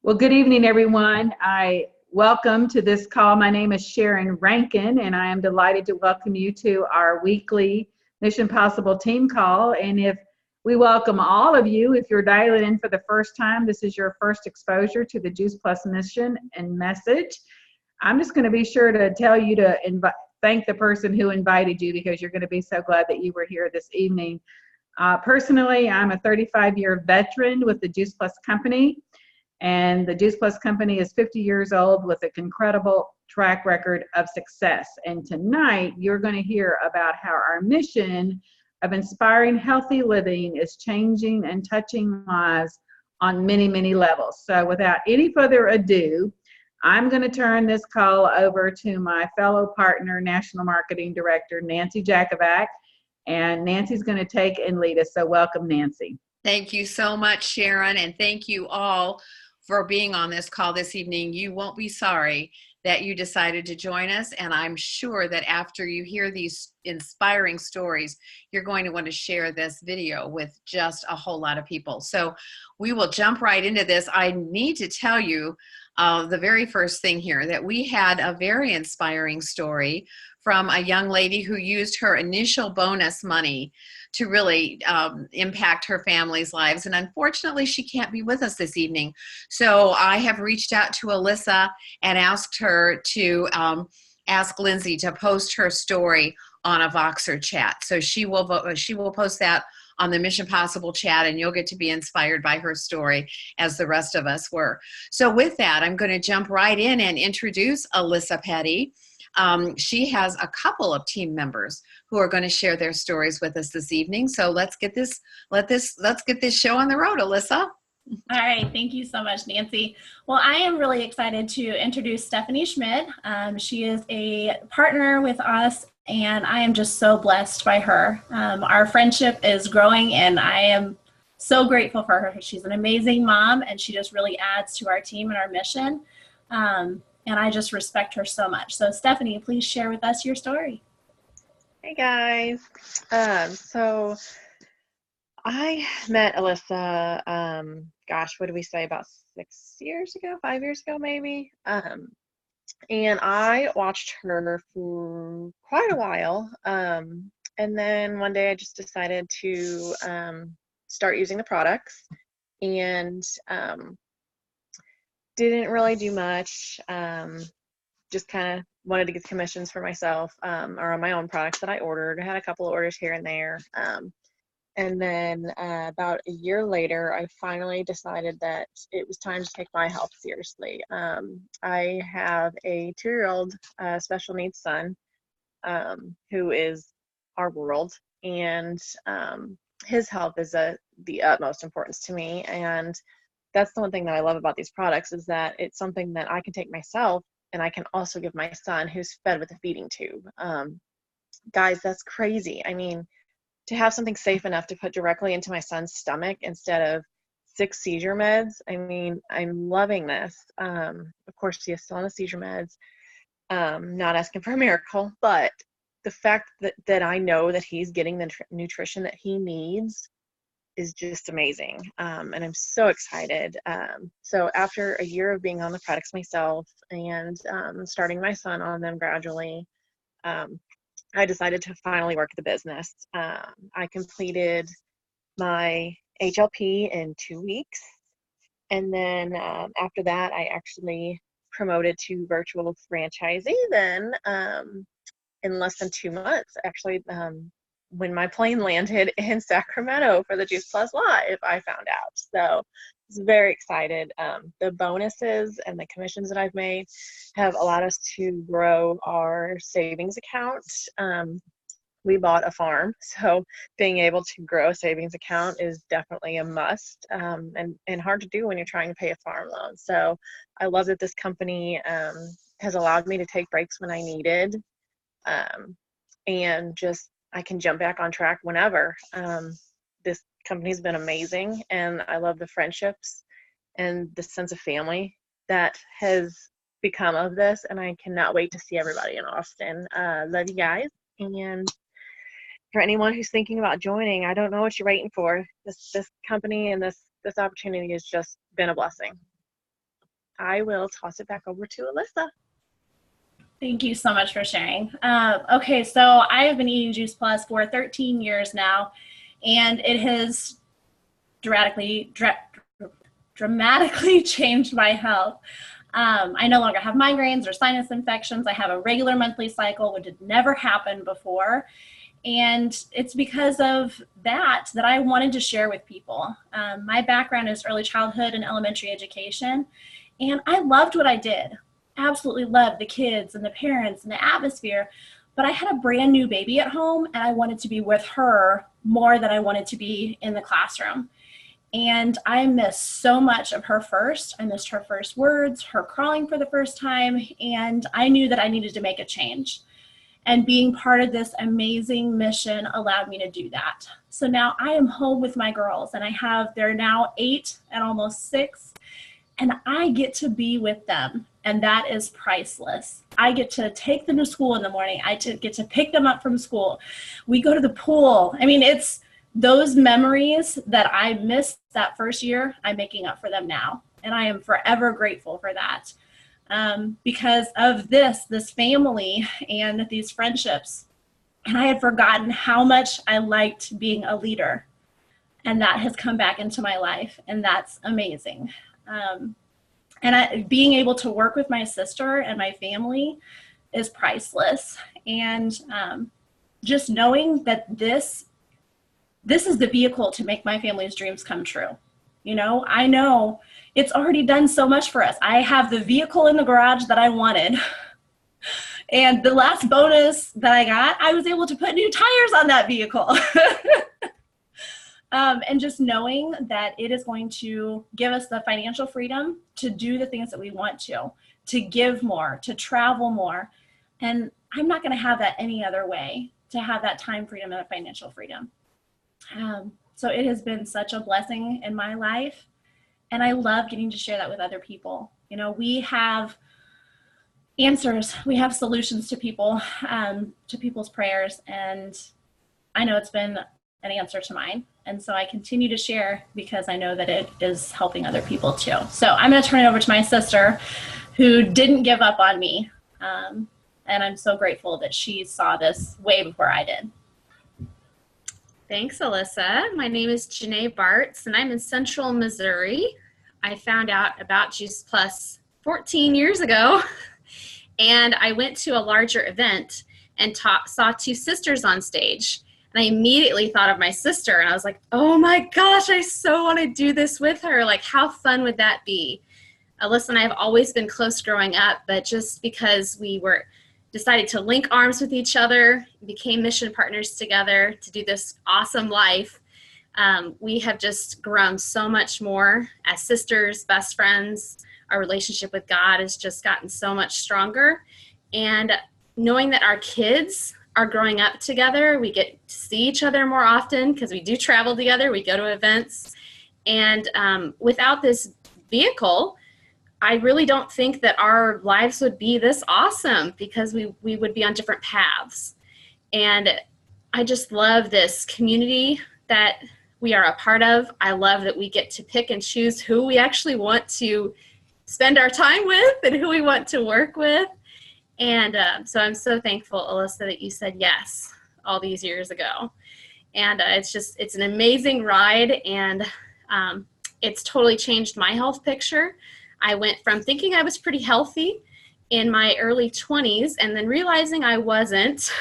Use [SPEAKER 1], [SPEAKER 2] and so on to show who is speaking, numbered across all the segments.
[SPEAKER 1] Well, good evening, everyone. I welcome to this call. My name is Sharon Rankin, and I am delighted to welcome you to our weekly Mission Possible team call. And if we welcome all of you, if you're dialing in for the first time, this is your first exposure to the Juice Plus mission and message. I'm just going to be sure to tell you to thank the person who invited you because you're going to be so glad that you were here this evening. Personally, I'm a 35-year veteran with the Juice Plus Company. And the Juice Plus Company is 50 years old with an incredible track record of success. And tonight, you're going to hear about how our mission of inspiring healthy living is changing and touching lives on many, many levels. So without any further ado, I'm going to turn this call over to my fellow partner, National Marketing Director, Nancy Jakovac. And Nancy's going to take and lead us. So welcome, Nancy.
[SPEAKER 2] Thank you so much, Sharon, and thank you all for being on this call this evening. You won't be sorry that you decided to join us, and I'm sure that after you hear these inspiring stories, you're going to want to share this video with just a whole lot of people. So we will jump right into this. I need to tell you the very first thing here that we had a very inspiring story from a young lady who used her initial bonus money to really impact her family's lives. And unfortunately, she can't be with us this evening. So I have reached out to Alyssa and asked her to ask Lindsay to post her story on a Voxer chat. So she will post that on the Mission Possible chat, and you'll get to be inspired by her story as the rest of us were. So with that, I'm going to jump right in and introduce Alyssa Petty. She has a couple of team members who are going to share their stories with us this evening. So let's get this show on the road, Alyssa.
[SPEAKER 3] All right, thank you so much, Nancy. Well, I am really excited to introduce Stephanie Schmidt. She is a partner with us, and I am just so blessed by her. Our friendship is growing, and I am so grateful for her. She's an amazing mom, and she just really adds to our team and our mission. And I just respect her so much. So Stephanie, please share with us your story.
[SPEAKER 4] Hey guys. So I met Alyssa, gosh, what did we say, about 5 years ago maybe? And I watched her for quite a while. And then one day I just decided to start using the products, and didn't really do much, just kind of wanted to get commissions for myself, or on my own products that I ordered. I had a couple of orders here and there. And then about a year later, I finally decided that it was time to take my health seriously. I have a 2-year-old special needs son, who is our world, and his health is the utmost importance to me. And that's the one thing that I love about these products, is that it's something that I can take myself, and I can also give my son, who's fed with a feeding tube. Guys, that's crazy. I mean, to have something safe enough to put directly into my son's stomach instead of 6 seizure meds, I mean, I'm loving this. Of course, he is still on the seizure meds. Not asking for a miracle, but the fact that I know that he's getting the nutrition that he needs is just amazing. And I'm so excited. So after a year of being on the products myself and starting my son on them gradually, I decided to finally work the business. I completed my HLP in 2 weeks. And then after that, I actually promoted to virtual franchisee then in less than 2 months. Actually, when my plane landed in Sacramento for the Juice Plus Live, I found out. So I was very excited. The bonuses and the commissions that I've made have allowed us to grow our savings account. We bought a farm, so being able to grow a savings account is definitely a must, and hard to do when you're trying to pay a farm loan. So I love that this company has allowed me to take breaks when I needed, and just I can jump back on track whenever. This company's been amazing, and I love the friendships and the sense of family that has become of this, and I cannot wait to see everybody in Austin. Love you guys, and for anyone who's thinking about joining, I don't know what you're waiting for. This company and this opportunity has just been a blessing. I will toss it back over to Alyssa.
[SPEAKER 3] Thank you so much for sharing. Okay, so I have been eating Juice Plus for 13 years now, and it has dramatically changed my health. I no longer have migraines or sinus infections. I have a regular monthly cycle, which had never happened before. And it's because of that I wanted to share with people. My background is early childhood and elementary education, and I loved what I did. Absolutely loved the kids and the parents and the atmosphere, but I had a brand new baby at home, and I wanted to be with her more than I wanted to be in the classroom. And I missed so much of her first. I missed her first words, her crawling for the first time, and I knew that I needed to make a change. And being part of this amazing mission allowed me to do that. So now I am home with my girls, and they're now 8 and almost 6, and I get to be with them, and that is priceless. I get to take them to school in the morning. I get to pick them up from school. We go to the pool. I mean, it's those memories that I missed that first year, I'm making up for them now, and I am forever grateful for that. Because of this family and these friendships. And I had forgotten how much I liked being a leader. And that has come back into my life, and that's amazing. Being able to work with my sister and my family is priceless. And just knowing that this is the vehicle to make my family's dreams come true. You know, I know it's already done so much for us. I have the vehicle in the garage that I wanted. And the last bonus that I got, I was able to put new tires on that vehicle. And just knowing that it is going to give us the financial freedom to do the things that we want to give more, to travel more. And I'm not going to have that any other way, to have that time freedom and financial freedom. So it has been such a blessing in my life, and I love getting to share that with other people. You know, we have answers, we have solutions to people's prayers, and I know it's been an answer to mine. And so I continue to share because I know that it is helping other people too. So I'm going to turn it over to my sister, who didn't give up on me. And I'm so grateful that she saw this way before I did.
[SPEAKER 5] Thanks, Alyssa. My name is Janae Bartz, and I'm in Central Missouri. I found out about Juice Plus 14 years ago, and I went to a larger event and saw two sisters on stage. And I immediately thought of my sister, and I was like, oh my gosh, I so want to do this with her. Like, how fun would that be? Alyssa and I have always been close growing up, but just because we decided to link arms with each other, became mission partners together to do this awesome life, we have just grown so much more as sisters, best friends. Our relationship with God has just gotten so much stronger. And knowing that our kids are growing up together, we get to see each other more often because we do travel together, we go to events. And without this vehicle, I really don't think that our lives would be this awesome, because we would be on different paths. And I just love this community that we are a part of. I love that we get to pick and choose who we actually want to spend our time with and who we want to work with. And so I'm so thankful, Alyssa, that you said yes all these years ago. And it's an amazing ride, and it's totally changed my health picture. I went from thinking I was pretty healthy in my early 20s and then realizing I wasn't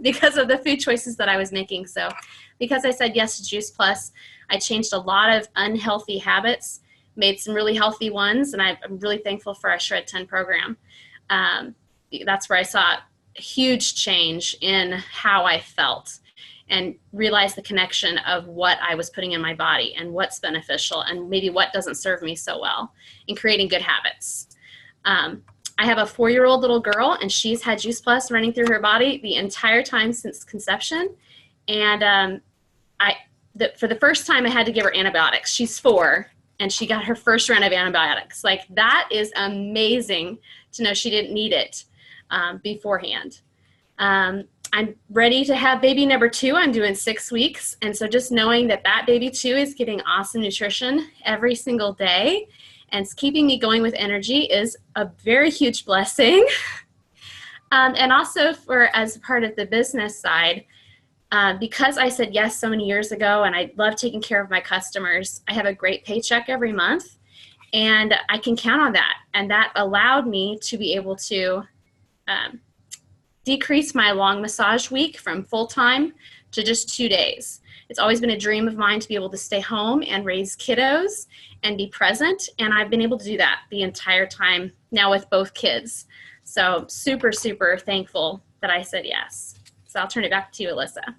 [SPEAKER 5] because of the food choices that I was making. So because I said yes to Juice Plus, I changed a lot of unhealthy habits, made some really healthy ones, and I'm really thankful for our Shred 10 program. That's where I saw a huge change in how I felt and realized the connection of what I was putting in my body and what's beneficial and maybe what doesn't serve me so well, in creating good habits. I have a 4-year-old little girl, and she's had Juice Plus running through her body the entire time since conception. And for the first time, I had to give her antibiotics. She's 4, and she got her first round of antibiotics. Like, that is amazing to know she didn't need it beforehand. I'm ready to have baby number 2. I'm doing 6 weeks. And so just knowing that baby 2 is getting awesome nutrition every single day, and it's keeping me going with energy is a very huge blessing. And also as part of the business side, because I said yes so many years ago and I love taking care of my customers, I have a great paycheck every month and I can count on that. And that allowed me to be able to decrease my long massage week from full-time to just 2 days. It's always been a dream of mine to be able to stay home and raise kiddos and be present. And I've been able to do that the entire time now with both kids. So super, super thankful that I said yes. So I'll turn it back to you, Alyssa.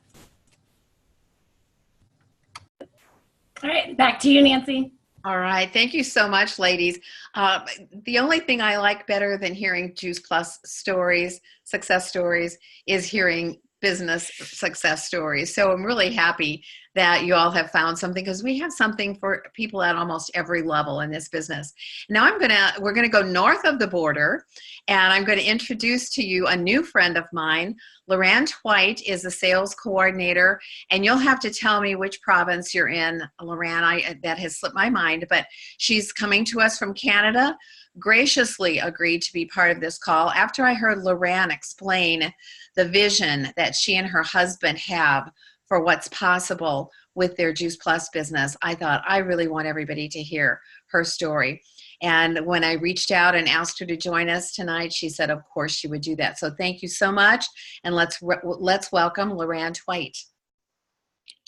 [SPEAKER 3] All right, back to you, Nancy.
[SPEAKER 2] All right. Thank you so much, ladies. The only thing I like better than hearing Juice Plus stories, success stories, is hearing business success stories. So I'm really happy that you all have found something, because we have something for people at almost every level in this business. Now we're going to go north of the border, and I'm going to introduce to you a new friend of mine. Loran Twite is the sales coordinator, and you'll have to tell me which province you're in, Loran. That has slipped my mind, but she's coming to us from Canada. Graciously agreed to be part of this call after I heard Loran explain the vision that she and her husband have for what's possible with their Juice Plus business. I thought, I really want everybody to hear her story. And when I reached out and asked her to join us tonight, she said, of course, she would do that. So thank you so much. And let's welcome Loran Twite.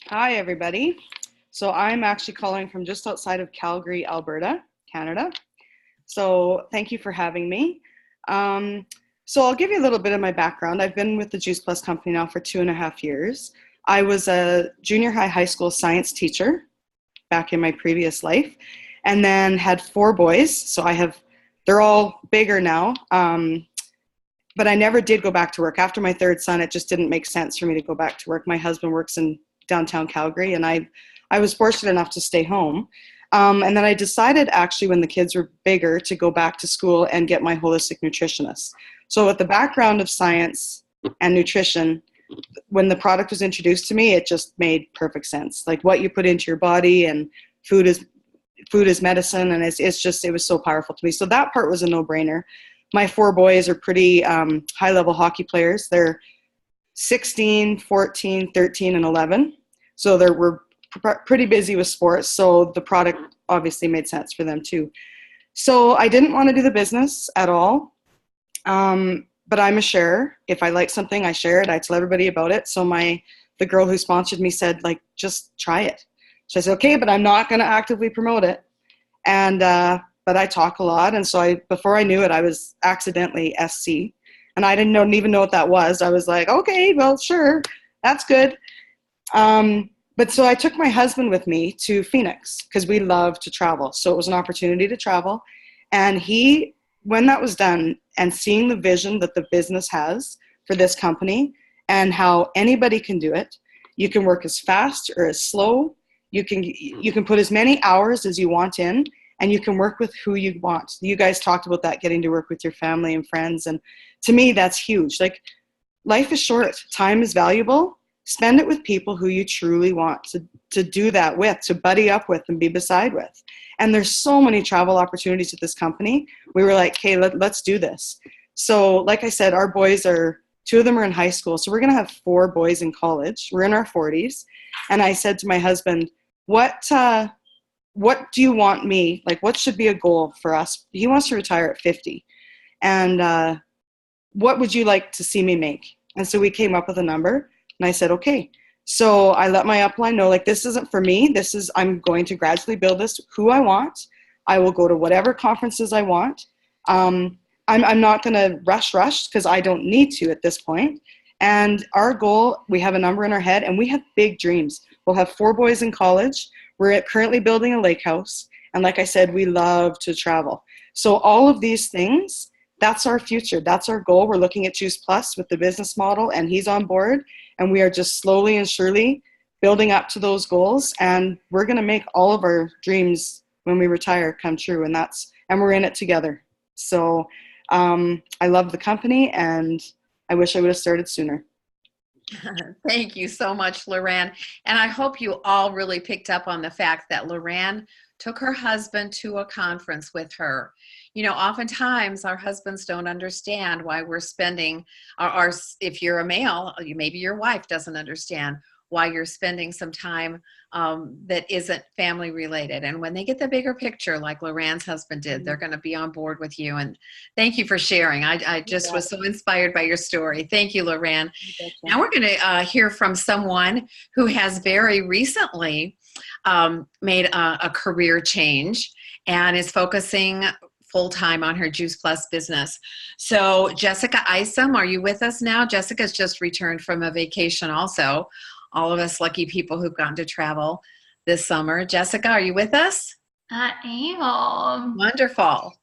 [SPEAKER 6] Hi, everybody. So I'm actually calling from just outside of Calgary, Alberta, Canada. So thank you for having me. So I'll give you a little bit of my background. I've been with the Juice Plus company now for 2.5 years. I was a junior high school science teacher back in my previous life, and then had 4 boys. So they're all bigger now. But I never did go back to work. After my 3rd son, it just didn't make sense for me to go back to work. My husband works in downtown Calgary, and I was fortunate enough to stay home. And then I decided, actually, when the kids were bigger, to go back to school and get my holistic nutritionist. So with the background of science and nutrition, when the product was introduced to me, it just made perfect sense. Like, what you put into your body, and food is medicine, and it was so powerful to me. So that part was a no-brainer. My 4 boys are pretty high-level hockey players. They're 16, 14, 13, and 11. So we're pretty busy with sports. So the product obviously made sense for them too. So I didn't want to do the business at all. But I'm a sharer. If I like something, I share it. I tell everybody about it. So the girl who sponsored me said, like, just try it. So I said, okay, but I'm not going to actively promote it. And, but I talk a lot. And so before I knew it, I was accidentally SC, and I didn't even know what that was. I was like, okay, well, sure. That's good. But so I took my husband with me to Phoenix because we love to travel. So it was an opportunity to travel. And when that was done, and seeing the vision that the business has for this company and how anybody can do it, you can work as fast or as slow. You can put as many hours as you want in, and you can work with who you want. You guys talked about that, getting to work with your family and friends. And to me, that's huge. Like, life is short. Time is valuable. Spend it with people who you truly want to do that with, to buddy up with and be beside with. And there's so many travel opportunities at this company. We were like, hey, let's do this. So like I said, our boys 2 of them are in high school. So we're going to have 4 boys in college. We're in our 40s. And I said to my husband, what do you want me, like, what should be a goal for us? He wants to retire at 50. And what would you like to see me make? And so we came up with a number. And I said, okay. So I let my upline know, like, this isn't for me. I'm going to gradually build this who I want. I will go to whatever conferences I want. I'm not going to rush because I don't need to at this point. And our goal, we have a number in our head, and we have big dreams. We'll have 4 boys in college. We're currently building a lake house. And like I said, we love to travel. So all of these things, that's our future. That's our goal. We're looking at Juice Plus with the business model, and he's on board. And we are just slowly and surely building up to those goals. And we're going to make all of our dreams when we retire come true. And we're in it together. So I love the company, and I wish I would have started sooner.
[SPEAKER 2] Thank you so much, Loran. And I hope you all really picked up on the fact that Loran took her husband to a conference with her. You know, oftentimes our husbands don't understand why we're spending our if you're a male, maybe your wife doesn't understand why you're spending some time that isn't family related. And when they get the bigger picture, like Loran's husband did, they're going to be on board with you. And thank you for sharing. I just was so inspired by your story. Thank you, Loran. Now we're going to hear from someone who has very recently made a career change and is focusing full-time on her Juice Plus business. So Jessica Isom, are you with us now? Jessica's just returned from a vacation also. All of us lucky people who've gotten to travel this summer. Jessica, are you with us?
[SPEAKER 7] I am.
[SPEAKER 2] Wonderful.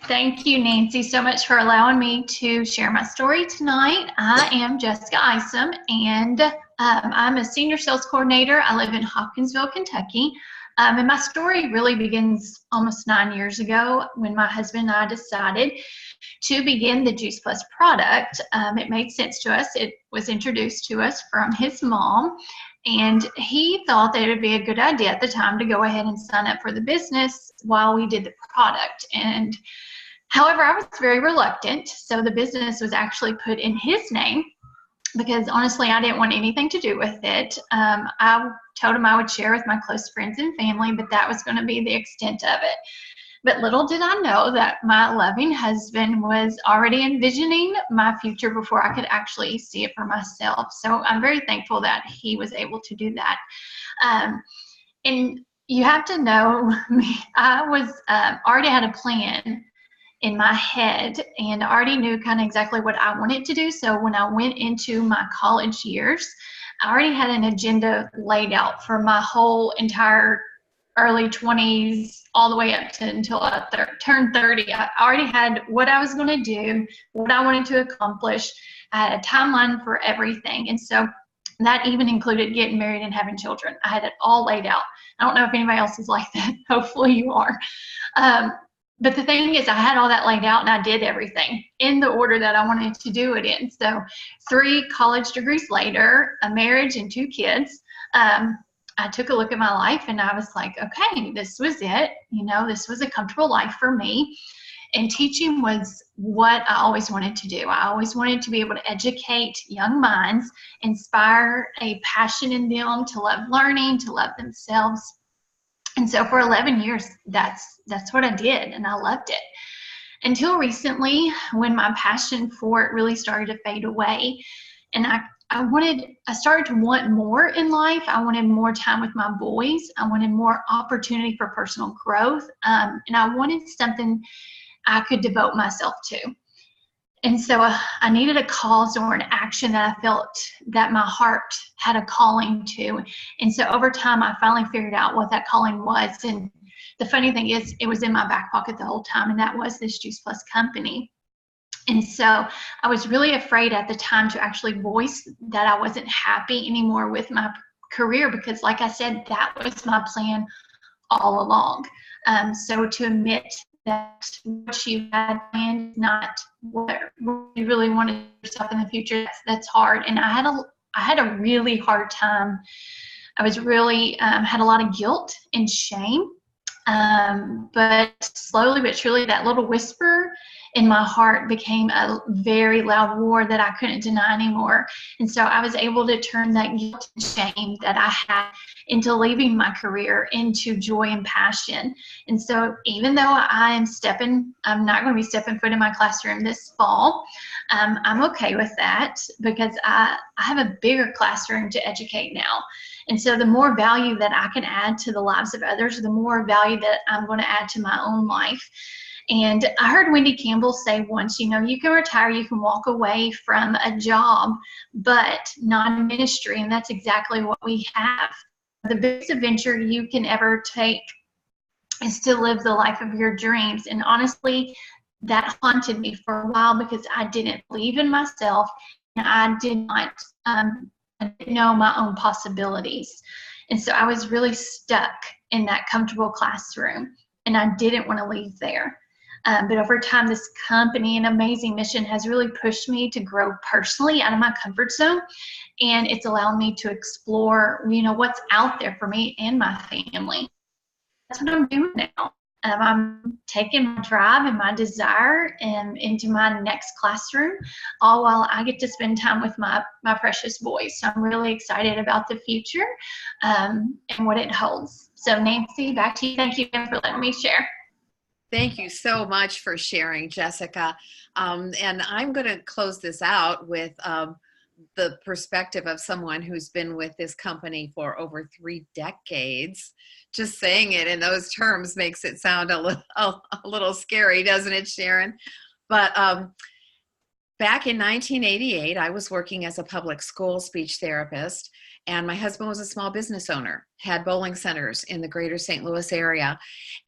[SPEAKER 7] Thank you, Nancy, so much for allowing me to share my story tonight. I am Jessica Isom, and I'm a senior sales coordinator. I live in Hopkinsville, Kentucky. And my story really begins almost 9 years ago when my husband and I decided to begin the Juice Plus product. It made sense to us. It was introduced to us from his mom, and he thought that it would be a good idea at the time to go ahead and sign up for the business while we did the product. And however, I was very reluctant, so the business was actually put in his name because honestly, I didn't want anything to do with it. I told him I would share with my close friends and family, but that was going to be the extent of it. But little did I know that my loving husband was already envisioning my future before I could actually see it for myself. So I'm very thankful that he was able to do that. And you have to know me, I was already had a plan in my head and already knew kind of exactly what I wanted to do. So when I went into my college years, I already had an agenda laid out for my whole entire early 20s all the way up to until I turned 30. I already had what I was going to do, what I wanted to accomplish. I had a timeline for everything. And so that even included getting married and having children. I had it all laid out. I don't know if anybody else is like that. Hopefully you are. But the thing is, I had all that laid out and I did everything in the order that I wanted to do it in. So 3 college degrees later, a marriage and 2 kids, I took a look at my life and I was like, okay, this was it. You know, this was a comfortable life for me. And teaching was what I always wanted to do. I always wanted to be able to educate young minds, inspire a passion in them to love learning, to love themselves. And so for 11 years, that's what I did, and I loved it. Until recently, when my passion for it really started to fade away, and I started to want more in life. I wanted more time with my boys. I wanted more opportunity for personal growth, and I wanted something I could devote myself to. And so I needed a cause or an action that I felt that my heart had a calling to. And so over time, I finally figured out what that calling was. And the funny thing is, it was in my back pocket the whole time, and that was this Juice Plus company. And so I was really afraid at the time to actually voice that I wasn't happy anymore with my career because, like I said, that was my plan all along. So to admit that what you had planned is not what you really wanted yourself in the future, that's hard. And I had a really hard time. I was really had a lot of guilt and shame. But slowly but surely, that little whisper in my heart became a very loud roar that I couldn't deny anymore. And so I was able to turn that guilt and shame that I had into leaving my career into joy and passion. And so even though I'm not going to be stepping foot in my classroom this fall, I'm okay with that because I have a bigger classroom to educate now. And so the more value that I can add to the lives of others, the more value that I'm going to add to my own life. And I heard Wendy Campbell say once, you know, you can retire, you can walk away from a job, but not a ministry. And that's exactly what we have. The biggest adventure you can ever take is to live the life of your dreams. And honestly, that haunted me for a while because I didn't believe in myself and I did not know my own possibilities. And so I was really stuck in that comfortable classroom and I didn't want to leave there. But over time, this company and amazing mission has really pushed me to grow personally out of my comfort zone. And it's allowed me to explore, you know, what's out there for me and my family. that's what I'm doing now. I'm taking my drive and my desire into my next classroom, all while I get to spend time with my precious boys. So I'm really excited about the future and what it holds. So Nancy, back to you. Thank you again for letting me share.
[SPEAKER 2] Thank you so much for sharing, Jessica. And I'm going to close this out with the perspective of someone who's been with this company for over 3 decades. Just saying it in those terms makes it sound a little scary, doesn't it, Sharon? But back in 1988, I was working as a public school speech therapist, and my husband was a small business owner, had bowling centers in the greater St. Louis area.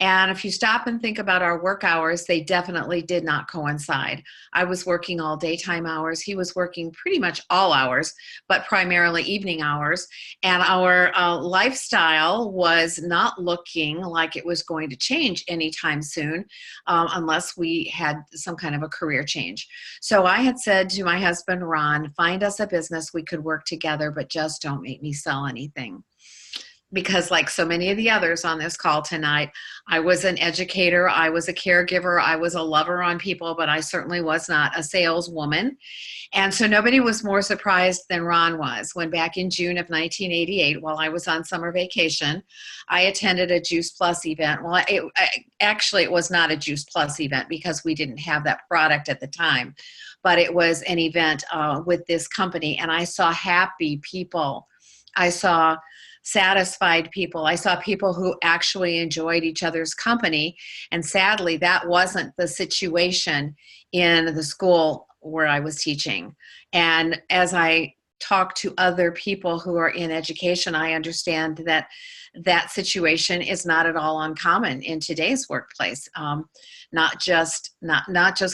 [SPEAKER 2] And if you stop and think about our work hours, they definitely did not coincide. I was working all daytime hours. He was working pretty much all hours, but primarily evening hours. And our lifestyle was not looking like it was going to change anytime soon, unless we had some kind of a career change. So I had said to my husband, Ron, find us a business we could work together, but just don't make me sell anything. Because like so many of the others on this call tonight, I was an educator, I was a caregiver, I was a lover on people, but I certainly was not a saleswoman. And so nobody was more surprised than Ron was when back in June of 1988, while I was on summer vacation, I attended a Juice Plus event. Well, actually, it was not a Juice Plus event because we didn't have that product at the time, but it was an event with this company, and I saw happy people. I saw satisfied people. I saw people who actually enjoyed each other's company. And sadly, that wasn't the situation in the school where I was teaching. And as I talk to other people who are in education, I understand that that situation is not at all uncommon in today's workplace. Not just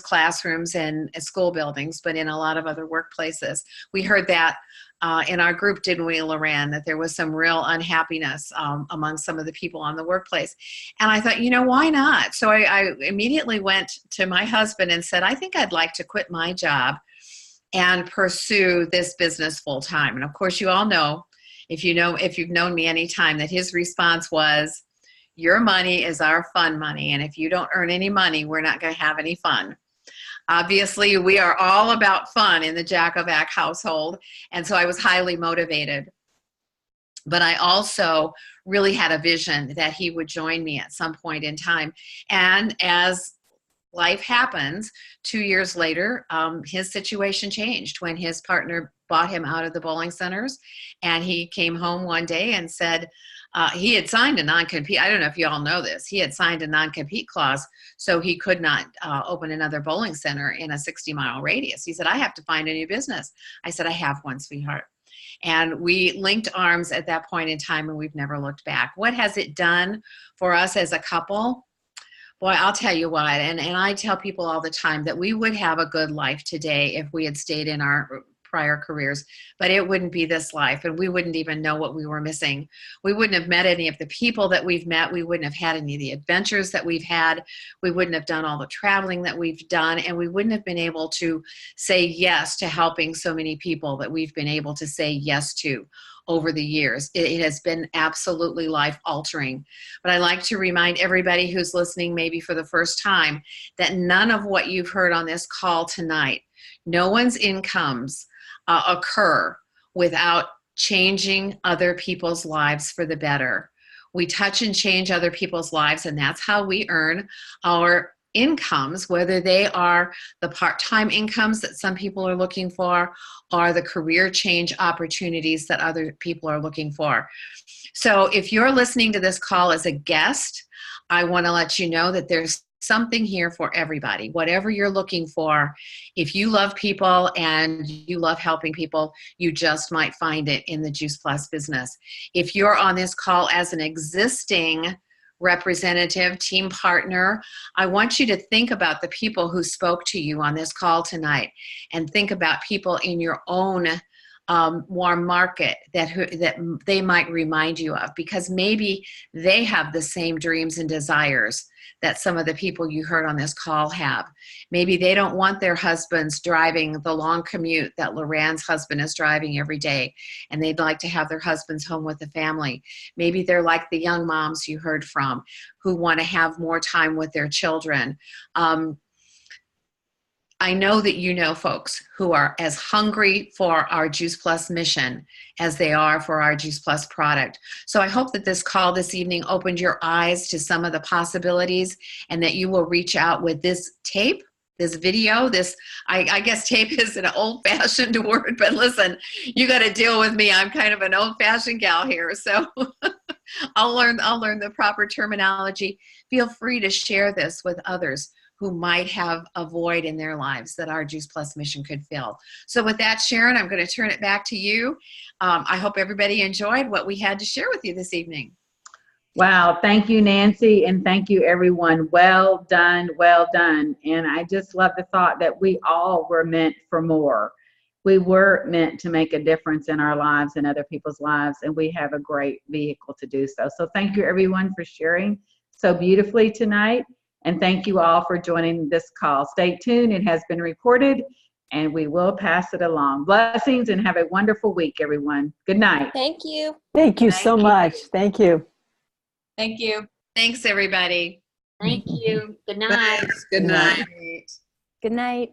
[SPEAKER 2] classrooms and school buildings, but in a lot of other workplaces. We heard that in our group, didn't we, Loren, that there was some real unhappiness among some of the people on the workplace. And I thought, why not? So I immediately went to my husband and said, I think I'd like to quit my job and pursue this business full time. And of course, you all know, if you've known me any time, that his response was, your money is our fun money. And if you don't earn any money, we're not going to have any fun. Obviously, we are all about fun in the Jakovac household. And so I was highly motivated. But I also really had a vision that he would join me at some point in time. And as life happens, 2 years later, his situation changed when his partner bought him out of the bowling centers. And he came home one day and said, he had signed a non-compete. I don't know if you all know this. He had signed a non-compete clause, so he could not open another bowling center in a 60-mile radius. He said, I have to find a new business. I said, I have one, sweetheart. And we linked arms at that point in time, and we've never looked back. What has it done for us as a couple? Boy, I'll tell you what, and I tell people all the time that we would have a good life today if we had stayed in our prior careers, but it wouldn't be this life, and we wouldn't even know what we were missing. We wouldn't have met any of the people that we've met. We wouldn't have had any of the adventures that we've had. We wouldn't have done all the traveling that we've done, and we wouldn't have been able to say yes to helping so many people that we've been able to say yes to over the years. It has been absolutely life-altering. But I like to remind everybody who's listening maybe for the first time that none of what you've heard on this call tonight, no one's incomes occur without changing other people's lives for the better. We touch and change other people's lives, and that's how we earn our incomes, whether they are the part-time incomes that some people are looking for or the career change opportunities that other people are looking for. So if you're listening to this call as a guest, I want to let you know that there's something here for everybody. Whatever you're looking for, if you love people and you love helping people, you just might find it in the Juice Plus business. If you're on this call as an existing representative, team partner, I want you to think about the people who spoke to you on this call tonight, and think about people in your own warm market that they might remind you of, because maybe they have the same dreams and desires that some of the people you heard on this call have. Maybe they don't want their husbands driving the long commute that Loran's husband is driving every day, and they'd like to have their husbands home with the family. Maybe they're like the young moms you heard from who want to have more time with their children. I know that you know folks who are as hungry for our Juice Plus mission as they are for our Juice Plus product. So I hope that this call this evening opened your eyes to some of the possibilities, and that you will reach out with this tape, this video, I guess tape is an old-fashioned word, but listen, you got to deal with me. I'm kind of an old-fashioned gal here, so I'll learn the proper terminology. Feel free to share this with others who might have a void in their lives that our Juice Plus mission could fill. So with that, Sharon, I'm going to turn it back to you. I hope everybody enjoyed what we had to share with you this evening.
[SPEAKER 1] Wow. Thank you, Nancy. And thank you, everyone. Well done. Well done. And I just love the thought that we all were meant for more. We were meant to make a difference in our lives and other people's lives, and we have a great vehicle to do so. So thank you, everyone, for sharing so beautifully tonight. And thank you all for joining this call. Stay tuned. It has been recorded, and we will pass it along. Blessings, and have a wonderful week, everyone. Good night.
[SPEAKER 8] Thank you.
[SPEAKER 9] Thank you so much. Thank you.
[SPEAKER 8] Thank you.
[SPEAKER 2] Thanks, everybody.
[SPEAKER 5] Thank you. Good night.
[SPEAKER 2] Good night.
[SPEAKER 9] Good night.